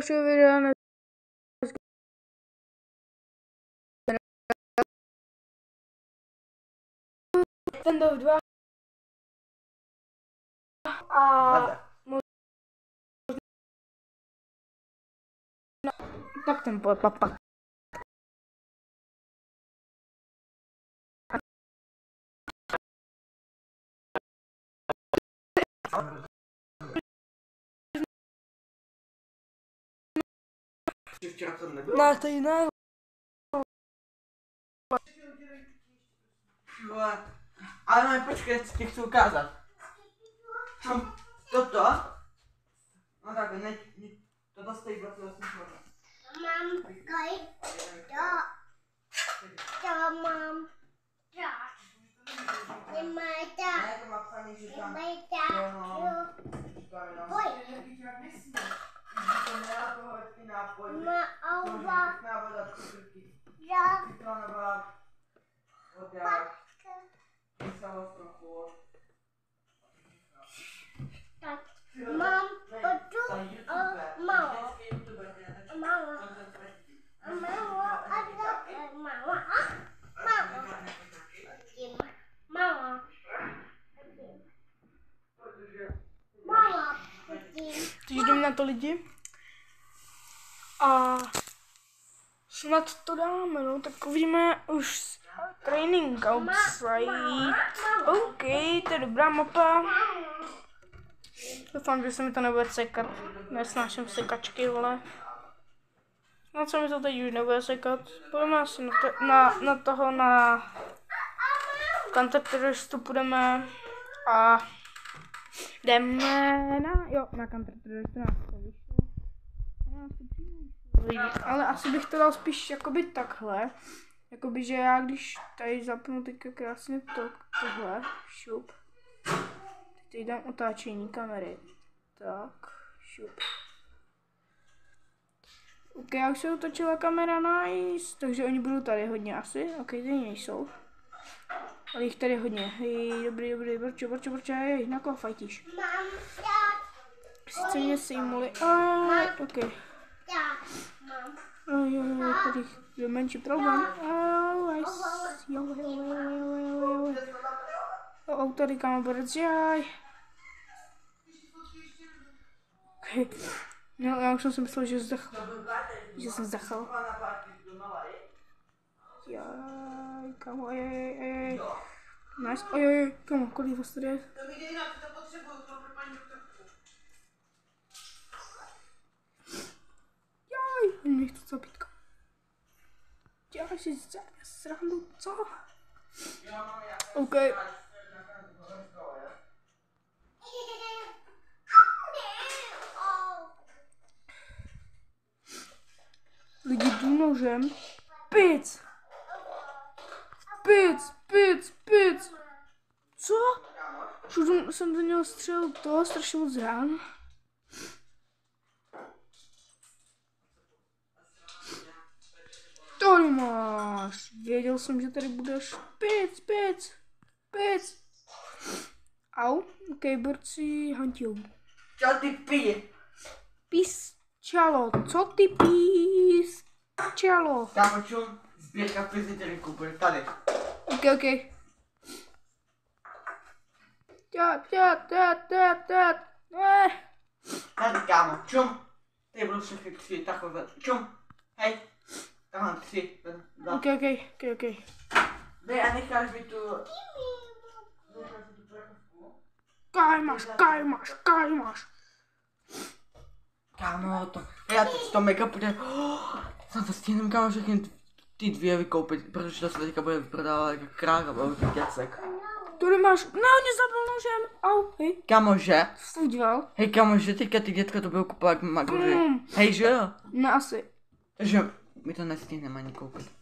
dalšího videa. Windows 2 a tak ten pak. No, to jiné. Ale no, počkej, ti chci ukázat. Toto? No tak, ne, toto stojí 28 korun. Mám kaj, to mám tak. Nemaj tak. Ne, to má psaný, že tam. Nemaj tak. Pojď. Má ova. Já. Tak, mám otu malo. Malo. Malo a také malo. Malo. Malo. Malo. Teď jdeme na to lidi. A snad to dáme, no, tak uvidíme už training outside. OK, to je dobrá mapa. Doufám, že se mi to nebude sekat. Nesnáším sekačky, vole. No co mi to teď už nebude sekat. Půjdeme asi na Counter Terroristu půjdeme a jdeme na Counter Terroristu. Ale asi bych to dal spíš jakoby takhle. Jakoby, že já když tady zapnu teďka krásně tohle, šup. Teď dám otáčení kamery. Tak, šup. Ok, já už se otočila kamera, nice. Takže oni budou tady hodně asi. Ok, tady nejsou. Ale jich tady hodně. Hej, dobrý, borčo, hej, na koho fajtíš? Mám tak. Sice mě sejmuli, ok. Tak, mám. Tady je menší problém. Tady kámo, jaj. Okay. No, já už jsem si myslel, že jsem zdechl. Jaj, kámo, ej. Nice, oj, kámo, kolik vás tady je? To mi jde jinak, to potřebuju, to pro paní doktorku. Jaj, mě chce zabít. Já si srandu, co? OK. Lidi jdu nožem. Pic! Co? Všude jsem do něho střelil to, strašně moc rán. Tady máš. Věděl jsem, že tady budeš. Pic. Au. Ok, borci, hantijou. Čo ty pije? Písčalo, co ty písčalo? Kámo, čum, sbírka pizitery koupil tady. Ok. Tady, kámo, čum. Tady budou všechny 3, takové, čum. Hej, tam mám 3, Ok. Dej a necháš mi tu... Kaj máš. Kámo, to... Já teď to mega bude... Snad to stihnem, kámo, všechny ty 2 vykoupit, protože to se teďka bude vyprodávat jako kráva, velký děcek. Tady máš, ne, on mě zabil nožem, au, hej. Kámo, že? Co jsi udělal? Hej, kámo, že teďka ty dětka to budou kupovat jak magoři. Hej, že jo? Ne, asi. Takže my to nestihneme ani koupit.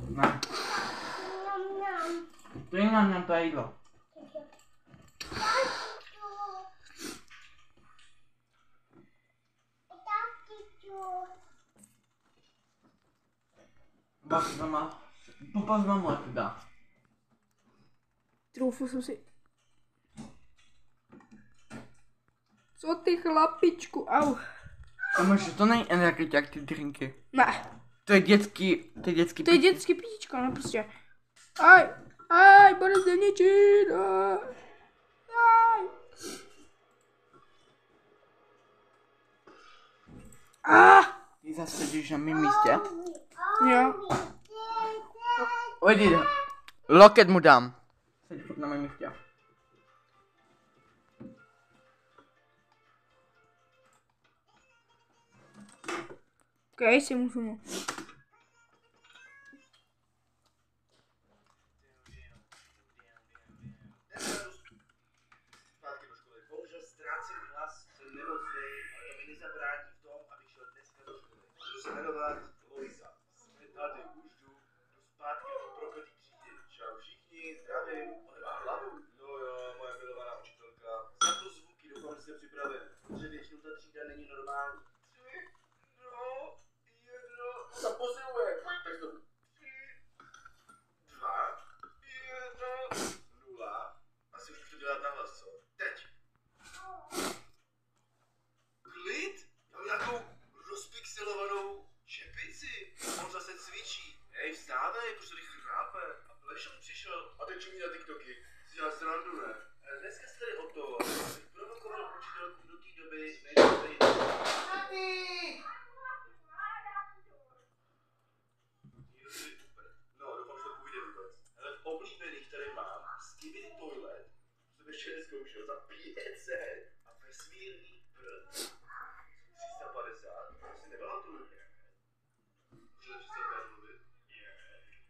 Ne. To je nám to jídlo. Popas mamu, jak to dá. Troufl jsem si. Co ty chlapičku, au. A možná to není energetik, jak ty drinky. Ne, To je dětský to je pití. dětský pitíčko, no prostě. Aj, bude se ničit, aj. Ty zase sedíš na mém místě? Jo. Ojdi, loket mu dám. Sedí furt na mém místě. Okej, si můžu. Zpátky do školy. Bohužel ztrácím hlas, jsem nemocný, ale to mi nezabrání v tom, abych šel dneska do školy. Budu se jmenovat Lojza. Jsme tady, už jdu zpátky do prokletý třídy. Čau všichni, zdravím. On má hlavu? No jo, moje milovaná učitelka. Zapnu zvuky, doufám, že jste připraven. Protože většinou ta třída není normální. 3, 2, 1, ta posiluje. Tak to 3, 2, 1, 0. Asi už to dělat nahlas, co? Teď. Klid? Já mám nějakou rozpixelovanou čepici. On zase cvičí. Hej, vstávej, proč tady chrápe? A Plešon přišel. A teď čumí na TikToky. Si dělá srandu, ne? Dneska jste tady o to, abych provokoval učitelku do té doby, než tady... No, doufám, že to půjde vůbec. Ale v oblíbených tady mám Skibidi Toilet, co jsem ještě nezkoušel, za 500 a vesmírný prd 350, to si nepamatuju. Můžete přestat mluvit? Dobrý.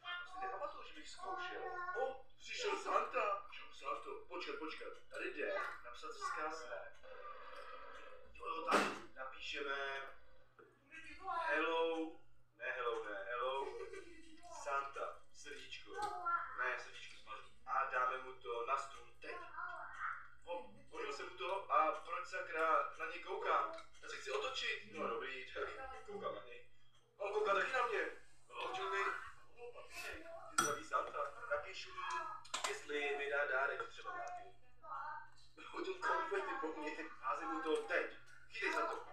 To si nepamatuju, že bych zkoušel. O, přišel Santa. Čau, Santo. Počkat. Tady jde napsat vzkaz, ne? Jo, tady napíšeme hello. Hello. Santa, srdíčko. Ne, srdíčko smalý. A dáme mu to na stůl teď. Hodil jsem mu to a proč sakra na něj koukám? Já se chci otočit. No dobrý, tak koukám na něj. On kouká taky na mě. Hodil mi. Ty zdraví Santa. Napíšu mu, jestli mi dá dárek třeba nějaký. Hodil konfety po mně. Házím mu to teď. Chytej za to.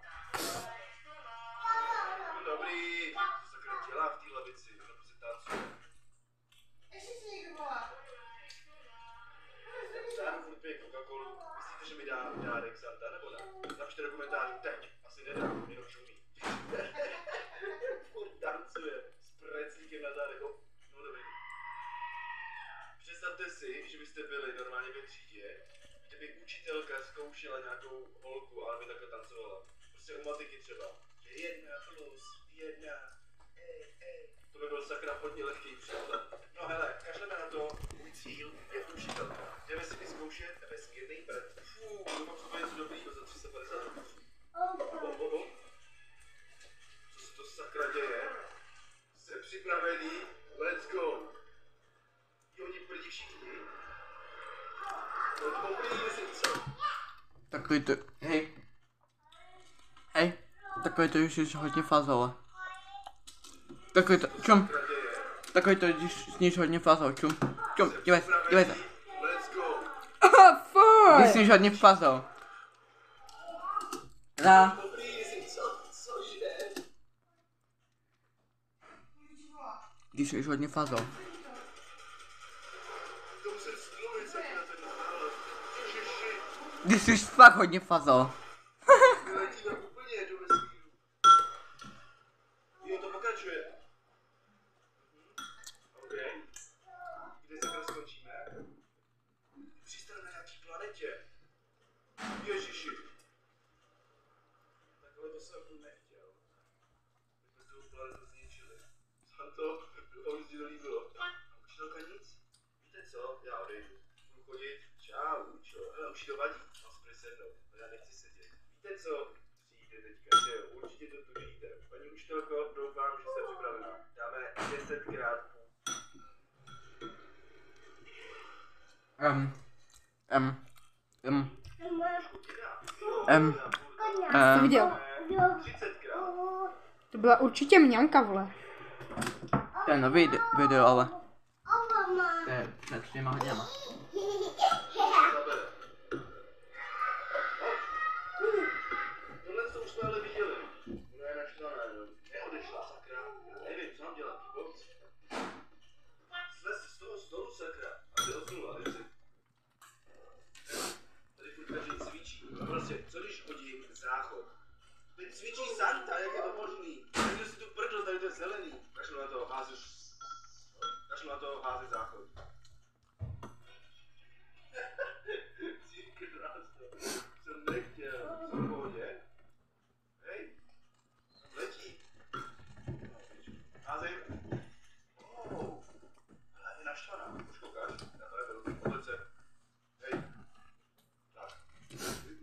Dobrý, co sakra dělá v té lavici, ona prostě tancuje. Ještě si někdo volá. Stánu furt pije Coca-Colu, myslíte, že mi dá dárek Santa, nebo ne? Napište do komentářů teď, asi nedá, jenom čumí. Furt tancuje, s preclíkem na zádech, no dobrý. Představte si, že byste byli normálně ve třídě, kdyby učitelka zkoušela nějakou holku, ale by takhle tancovala. Prostě u matiky třeba. 1 + 1, to by byl sakra hodně lehký překlad. No hele, kašleme na to, můj cíl je učitelka. Jdeme si vyzkoušet vesmírný prd. Doufám, že to bude něco dobrýho za 350 pokusů. Co se to sakra děje? Jste připravený? Let's go! Oni prdi všichni. No dobrý, jestli co? Takový to, hej. Takový to už je hodně fazole. Takový to, čum. Takový to, když sníš hodně fazol, čum, dívej se. Let's go! Když sníš hodně fazol. Dobrý, jestli cože? Když jsi hodně fazol. To musím skluvit sakra ten nález. Ježiši, Když jsi fakt hodně fazol. my letíme úplně do vesmíru. Jo, to pokračuje. OK. Kde sakra skončíme? Přistane na nějaký planetě. Ježiši. Takhle to jsem nechtěl. My jsme tu planetu zničili. Santo, doufám, že ti to líbilo. Učitelka nic? Víte co? Já odejdu. Budu chodit. Čau, čo? Hele, už to vadí. Mám si presednout. Ale já nechci sedět. Víte co? Přijde teďka, že jo? Určitě to tušíte. Paní učitelko, doufám, že jste připravená. Dáme 10krát půl. To viděl. 30krát. To byla určitě mňanka, vole. To je nový video, ale Mama. to je před 3 hodinama. Zabere.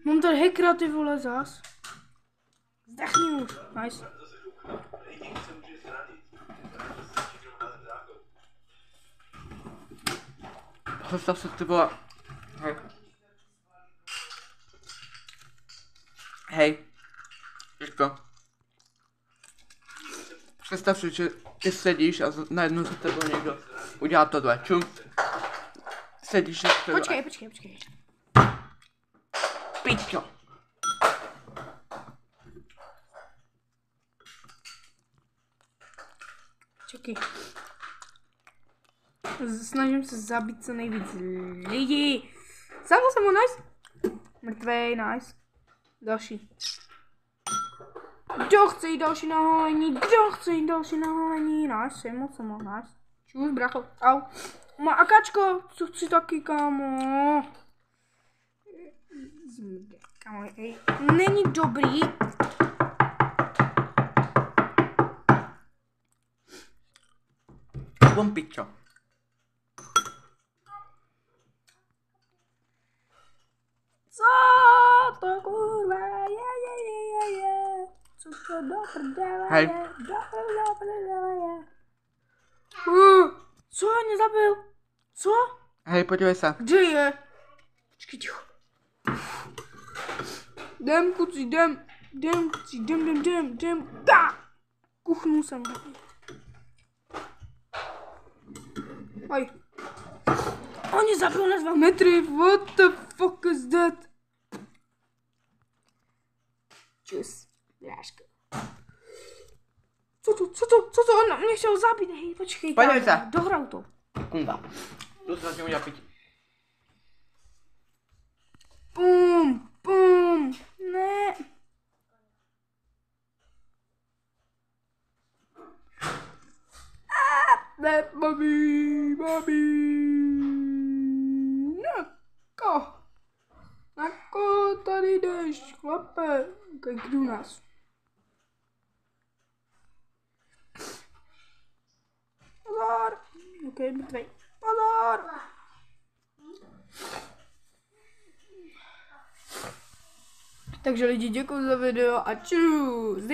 Mám tady hackera, ty vole, zas. Zdechni už. Nice. Jediný se může zranit. To se všechno má zákon. Představ si, ty vole. Hej. Hej. Jirko. Představ si, že ty sedíš a najednou za tebou někdo udělá tohle. Čum. Sedíš a tohle. Počkej. Pičo. Čekej. Snažím se zabít co nejvíc lidí. Zabil jsem ho, nice. Mrtvej, nice. Další. Kdo chce jít další naholení? Nice, jsem moc, nice. Čus, bracho, au. Má akáčko, co chci taky, kámo. Kámo, ej. Není dobrý. Bom pičo. Co to kurva je. Co to do prdele Hej. je. Do prdele je. Co mě zabil? Co? Hej, podívej se. Kde je? Počkej, ticho. Jdem, kuci, jdem. Kuchnul jsem. Oj. On mě zabil na 2 metry. What the fuck is that? Čus, drážka. Co to? On mě chtěl zabít. Hej, počkej. Podívej kámo, se. Dohrál to. Kunda. Tu se začnu udělat piči. Bum. Ne. Ne, babi. Nako tady jdeš, chlape. Kejknu nás. Pozor. Ok, mrtvej. Pozor. Takže lidi, děkuji za video a čus.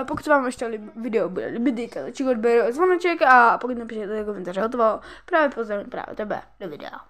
Pokud vám ještě video bude líbit, dejte odběr, zvoneček a pokud napíšete komentáře hotovo, právě pozdravím právě tebe do videa.